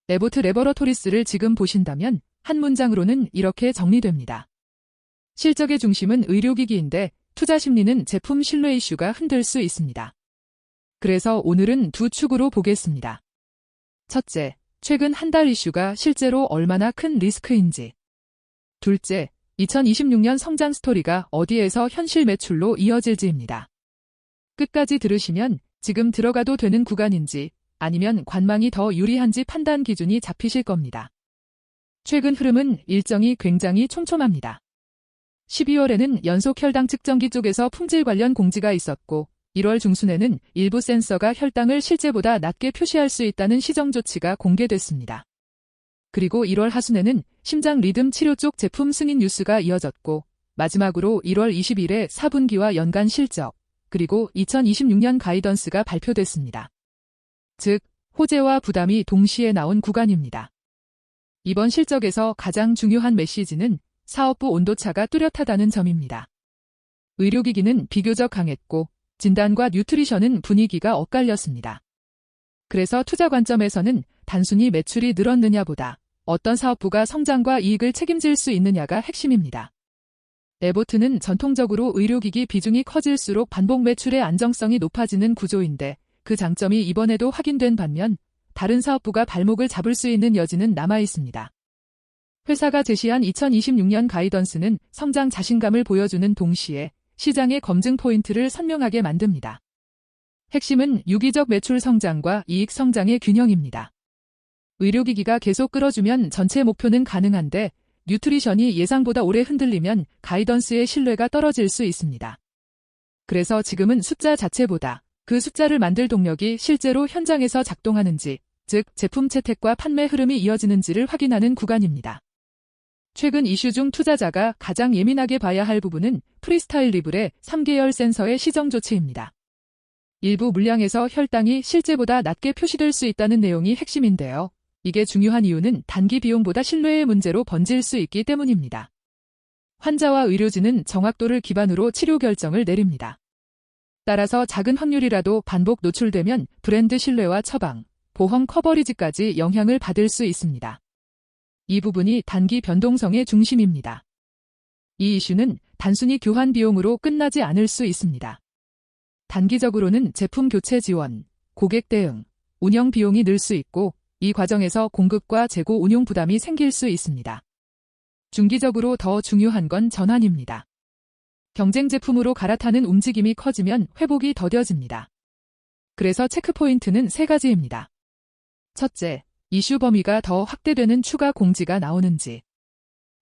에보트 레버러토리스를 지금 보신다면 한 문장으로는 이렇게 정리됩니다. 실적의 중심은 의료기기인데 투자 심리는 제품 신뢰 이슈가 흔들 수 있습니다. 그래서 오늘은 두 축으로 보겠습니다. 첫째, 최근 한 달 이슈가 실제로 얼마나 큰 리스크인지. 둘째, 2026년 성장 스토리가 어디에서 현실 매출로 이어질지입니다. 끝까지 들으시면 지금 들어가도 되는 구간인지 아니면 관망이 더 유리한지 판단 기준이 잡히실 겁니다. 최근 흐름은 일정이 굉장히 촘촘합니다. 12월에는 연속 혈당 측정기 쪽에서 품질 관련 공지가 있었고 1월 중순에는 일부 센서가 혈당을 실제보다 낮게 표시할 수 있다는 시정 조치가 공개됐습니다. 그리고 1월 하순에는 심장 리듬 치료 쪽 제품 승인 뉴스가 이어졌고 마지막으로 1월 20일에 4분기와 연간 실적, 그리고 2026년 가이던스가 발표됐습니다. 즉, 호재와 부담이 동시에 나온 구간입니다. 이번 실적에서 가장 중요한 메시지는 사업부 온도차가 뚜렷하다는 점입니다. 의료기기는 비교적 강했고 진단과 뉴트리션은 분위기가 엇갈렸습니다. 그래서 투자 관점에서는 단순히 매출이 늘었느냐보다 어떤 사업부가 성장과 이익을 책임질 수 있느냐가 핵심입니다. 에보트는 전통적으로 의료기기 비중이 커질수록 반복 매출의 안정성이 높아지는 구조인데 그 장점이 이번에도 확인된 반면 다른 사업부가 발목을 잡을 수 있는 여지는 남아 있습니다. 회사가 제시한 2026년 가이던스는 성장 자신감을 보여주는 동시에 시장의 검증 포인트를 선명하게 만듭니다. 핵심은 유기적 매출 성장과 이익 성장의 균형입니다. 의료기기가 계속 끌어주면 전체 목표는 가능한데 뉴트리션이 예상보다 오래 흔들리면 가이던스의 신뢰가 떨어질 수 있습니다. 그래서 지금은 숫자 자체보다 그 숫자를 만들 동력이 실제로 현장에서 작동하는지, 즉 제품 채택과 판매 흐름이 이어지는지를 확인하는 구간입니다. 최근 이슈 중 투자자가 가장 예민하게 봐야 할 부분은 프리스타일 리블의 3계열 센서의 시정 조치입니다. 일부 물량에서 혈당이 실제보다 낮게 표시될 수 있다는 내용이 핵심인데요. 이게 중요한 이유는 단기 비용보다 신뢰의 문제로 번질 수 있기 때문입니다. 환자와 의료진은 정확도를 기반으로 치료 결정을 내립니다. 따라서 작은 확률이라도 반복 노출되면 브랜드 신뢰와 처방, 보험 커버리지까지 영향을 받을 수 있습니다. 이 부분이 단기 변동성의 중심입니다. 이 이슈는 단순히 교환 비용으로 끝나지 않을 수 있습니다. 단기적으로는 제품 교체 지원, 고객 대응, 운영 비용이 늘 수 있고 이 과정에서 공급과 재고 운용 부담이 생길 수 있습니다. 중기적으로 더 중요한 건 전환입니다. 경쟁 제품으로 갈아타는 움직임이 커지면 회복이 더뎌집니다. 그래서 체크포인트는 세 가지입니다. 첫째, 이슈 범위가 더 확대되는 추가 공지가 나오는지.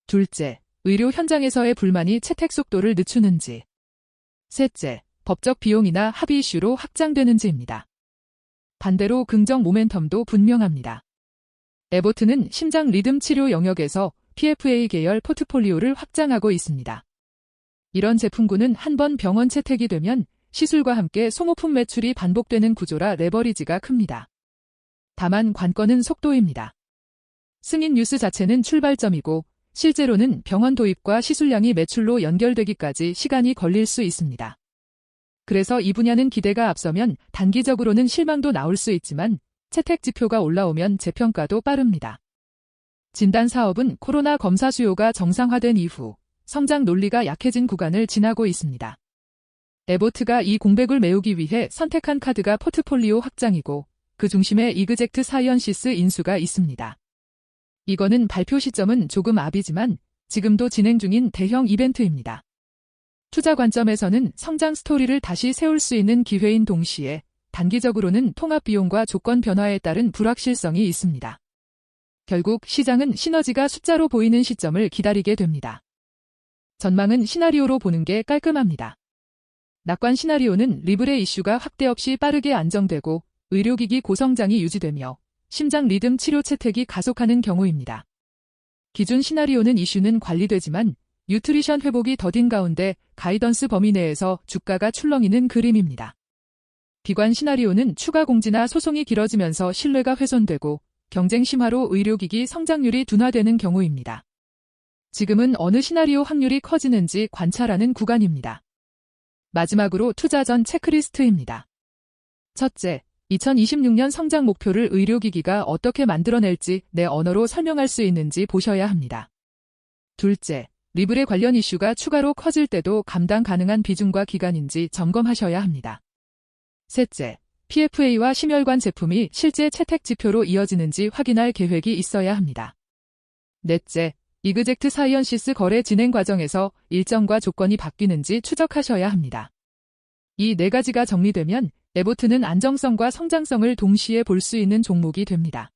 둘째, 의료 현장에서의 불만이 채택 속도를 늦추는지. 셋째, 법적 비용이나 합의 이슈로 확장되는지입니다. 반대로 긍정 모멘텀도 분명합니다. 에보트는 심장 리듬 치료 영역에서 PFA 계열 포트폴리오를 확장하고 있습니다. 이런 제품군은 한번 병원 채택이 되면 시술과 함께 소모품 매출이 반복되는 구조라 레버리지가 큽니다. 다만 관건은 속도입니다. 승인 뉴스 자체는 출발점이고 실제로는 병원 도입과 시술량이 매출로 연결되기까지 시간이 걸릴 수 있습니다. 그래서 이 분야는 기대가 앞서면 단기적으로는 실망도 나올 수 있지만 채택 지표가 올라오면 재평가도 빠릅니다. 진단 사업은 코로나 검사 수요가 정상화된 이후 성장 논리가 약해진 구간을 지나고 있습니다. 에보트가 이 공백을 메우기 위해 선택한 카드가 포트폴리오 확장이고 그 중심에 이그젝트 사이언시스 인수가 있습니다. 이거는 발표 시점은 조금 앞이지만 지금도 진행 중인 대형 이벤트입니다. 투자 관점에서는 성장 스토리를 다시 세울 수 있는 기회인 동시에 단기적으로는 통합 비용과 조건 변화에 따른 불확실성이 있습니다. 결국 시장은 시너지가 숫자로 보이는 시점을 기다리게 됩니다. 전망은 시나리오로 보는 게 깔끔합니다. 낙관 시나리오는 리블의 이슈가 확대 없이 빠르게 안정되고 의료기기 고성장이 유지되며 심장 리듬 치료 채택이 가속하는 경우입니다. 기준 시나리오는 이슈는 관리되지만 뉴트리션 회복이 더딘 가운데 가이던스 범위 내에서 주가가 출렁이는 그림입니다. 비관 시나리오는 추가 공지나 소송이 길어지면서 신뢰가 훼손되고 경쟁 심화로 의료기기 성장률이 둔화되는 경우입니다. 지금은 어느 시나리오 확률이 커지는지 관찰하는 구간입니다. 마지막으로 투자 전 체크리스트입니다. 첫째, 2026년 성장 목표를 의료기기가 어떻게 만들어낼지 내 언어로 설명할 수 있는지 보셔야 합니다. 둘째, 리블에 관련 이슈가 추가로 커질 때도 감당 가능한 비중과 기간인지 점검하셔야 합니다. 셋째, PFA와 심혈관 제품이 실제 채택 지표로 이어지는지 확인할 계획이 있어야 합니다. 넷째, 이그젝트 사이언시스 거래 진행 과정에서 일정과 조건이 바뀌는지 추적하셔야 합니다. 이 네 가지가 정리되면 에보트는 안정성과 성장성을 동시에 볼 수 있는 종목이 됩니다.